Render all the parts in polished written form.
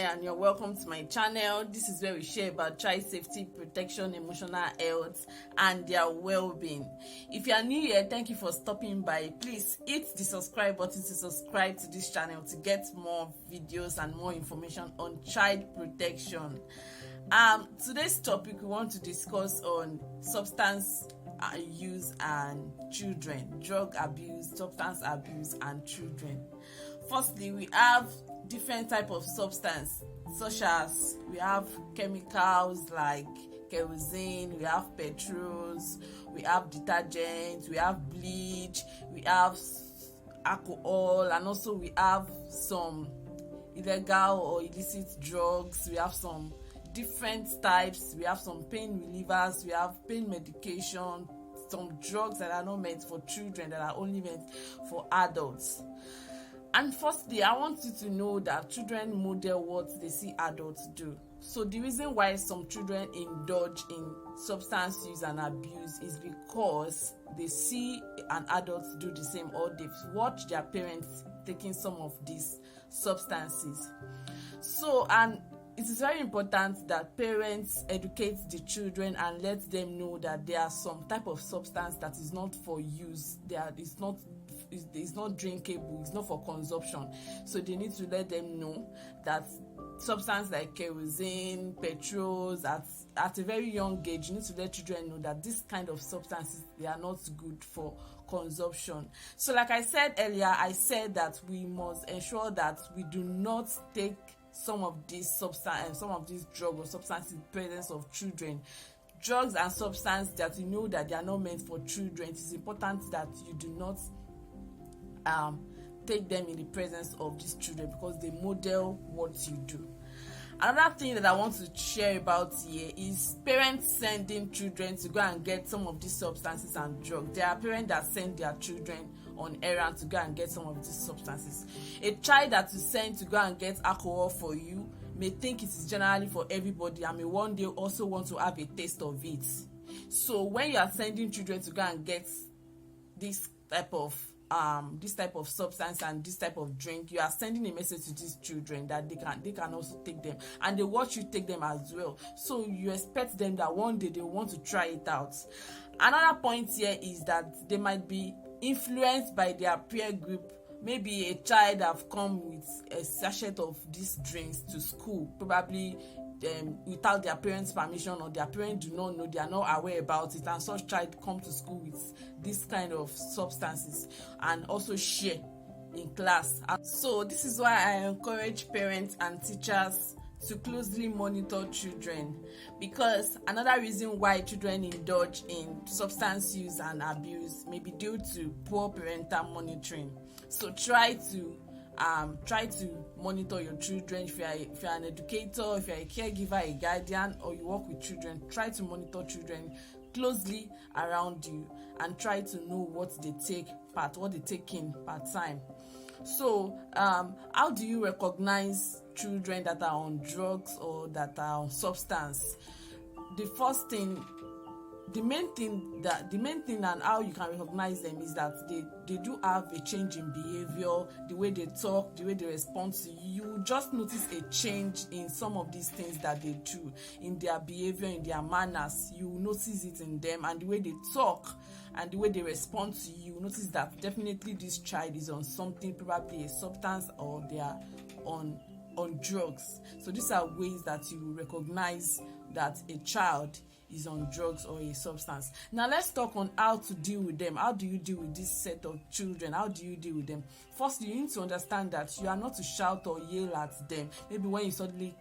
and you're welcome to my channel. This is where we share about child safety, protection, emotional health and their well-being. If you are new here, thank you for stopping by. Please hit the subscribe button to subscribe to this channel to get more videos and more information on child protection. Today's topic, we want to discuss on substance use and children, drug abuse, substance abuse and children. Firstly, we have different type of substance, such as we have chemicals like kerosene, we have petrols, we have detergents, we have bleach, we have alcohol, and also we have some illegal or illicit drugs. We have some different types. We have some pain relievers, we have pain medication, some drugs that are not meant for children, that are only meant for adults. And firstly, I want you to know that children model what they see adults do. So the reason why some children indulge in substance use and abuse is because they see an adult do the same, or they've watched their parents taking some of these substances. So, and it is very important that parents educate the children and let them know that there are some type of substance that is not for use, it's not drinkable, it's not for consumption. So they need to let them know that substance like kerosene, petrols, at a very young age, you need to let children know that this kind of substances, they are not good for consumption. So like I said earlier, I said that we must ensure that we do not take some of these substance and some of these drugs or substances in the presence of children. Drugs and substances that you know that they are not meant for children, it is important that you do not take them in the presence of these children, because they model what you do. Another thing that I want to share about here is parents sending children to go and get some of these substances and drugs. There are parents that send their children on errands to go and get some of these substances. A child that you send to go and get alcohol for you may think it is generally for everybody and may one day also want to have a taste of it. So when you are sending children to go and get this type of substance and this type of drink, you are sending a message to these children that they can also take them, and they watch you take them as well. So you expect them that one day they want to try it out. Another point here is that they might be influenced by their peer group. Maybe a child have come with a sachet of these drinks to school, probably without their parents' permission, or their parents do not know, they are not aware about it, and such child come to school with this kind of substances and also share in class. So this is why I encourage parents and teachers to closely monitor children, because another reason why children indulge in substance use and abuse may be due to poor parental monitoring. So try to monitor your children. If you're an educator, if you're a caregiver, a guardian, or you work with children, try to monitor children closely around you and try to know what they take in part time. So how do you recognize children that are on drugs or that are on substance? The main thing and how you can recognize them is that they do have a change in behavior, the way they talk, the way they respond to you. You just notice a change in some of these things that they do, in their behavior, in their manners. You notice it in them, and the way they talk and the way they respond to you, notice that definitely this child is on something, probably a substance, or they are on drugs. So these are ways that you recognize that a child is on drugs or a substance. Now let's talk on how to deal with them. How do you deal with this set of children? How do you deal with them? First, you need to understand that you are not to shout or yell at them. Maybe when you suddenly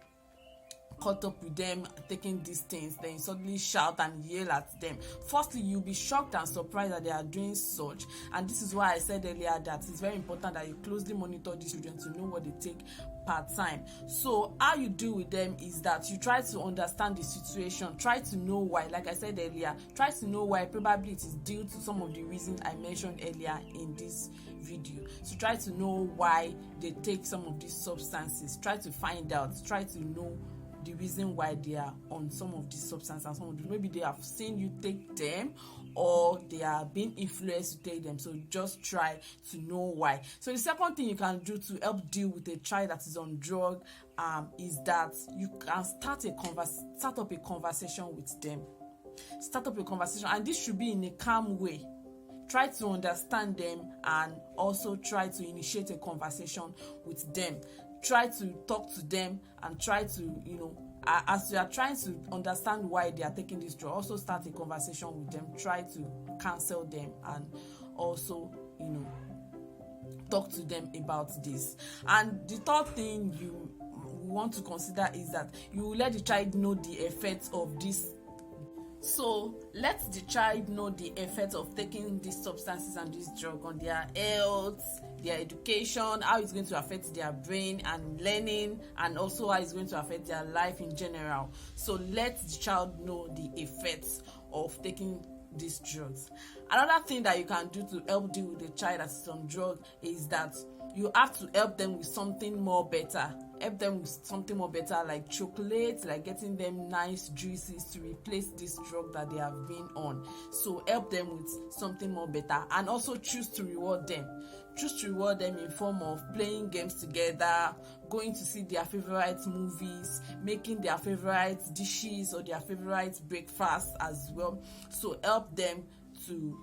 caught up with them taking these things, then you suddenly shout and yell at them. Firstly, you'll be shocked and surprised that they are doing such, and this is why I said earlier that it's very important that you closely monitor these children to know what they take part time. So how you deal with them is that you try to understand the situation, try to know why. Like I said earlier, try to know why. Probably it is due to some of the reasons I mentioned earlier in this video. So try to know why they take some of these substances, try to find out, try to know the reason why they are on some of these substances and some of these. Maybe they have seen you take them, or they are being influenced to take them. So just try to know why. So the second thing you can do to help deal with a child that is on drug is that you can start up a conversation with them. Start up a conversation, and this should be in a calm way. Try to understand them and also try to initiate a conversation with them. Try to talk to them and try to, as you are trying to understand why they are taking this drug, also start a conversation with them. Try to counsel them and also, talk to them about this. And the third thing you want to consider is that you will let the child know the effects of this. So let the child know the effects of taking these substances and this drug on their health, their education, how it's going to affect their brain and learning, and also how it's going to affect their life in general. So let the child know the effects of taking these drugs. Another thing that you can do to help deal with a child that is on drug is that you have to help them with something more better. Help them with something more better, like chocolate, like getting them nice juices to replace this drug that they have been on. So help them with something more better, and also choose to reward them. Choose to reward them in form of playing games together, going to see their favorite movies, making their favorite dishes or their favorite breakfast as well. So help them to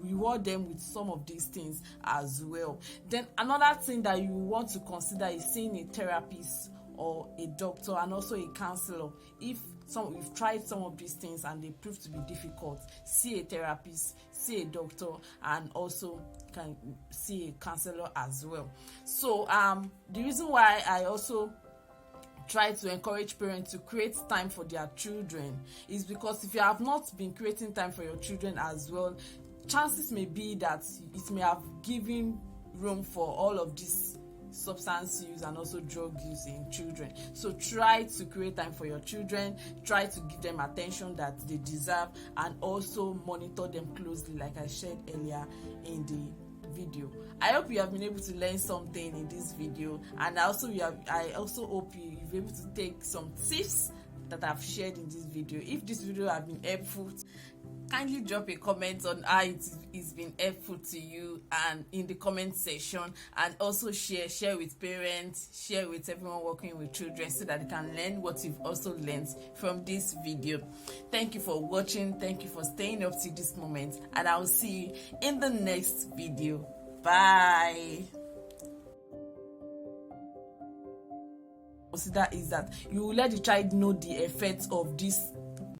reward them with some of these things as well. Then another thing that you want to consider is seeing a therapist or a doctor and also a counselor. If you've tried some of these things and they prove to be difficult, see a therapist, see a doctor, and also can see a counselor as well. So the reason why I also try to encourage parents to create time for their children is because if you have not been creating time for your children as well, chances may be that it may have given room for all of this substance use and also drug use in children. So try to create time for your children, try to give them attention that they deserve, and also monitor them closely, like I shared earlier in the video. I hope you have been able to learn something in this video, and I also hope you've been able to take some tips that I've shared in this video. If this video has been helpful, kindly drop a comment on how it's been helpful to you and in the comment section, and also share with parents, share with everyone working with children so that they can learn what you've also learned from this video. Thank you for watching. Thank you for staying up to this moment, and I'll see you in the next video. Bye. Consider is that you will let the child know the effects of this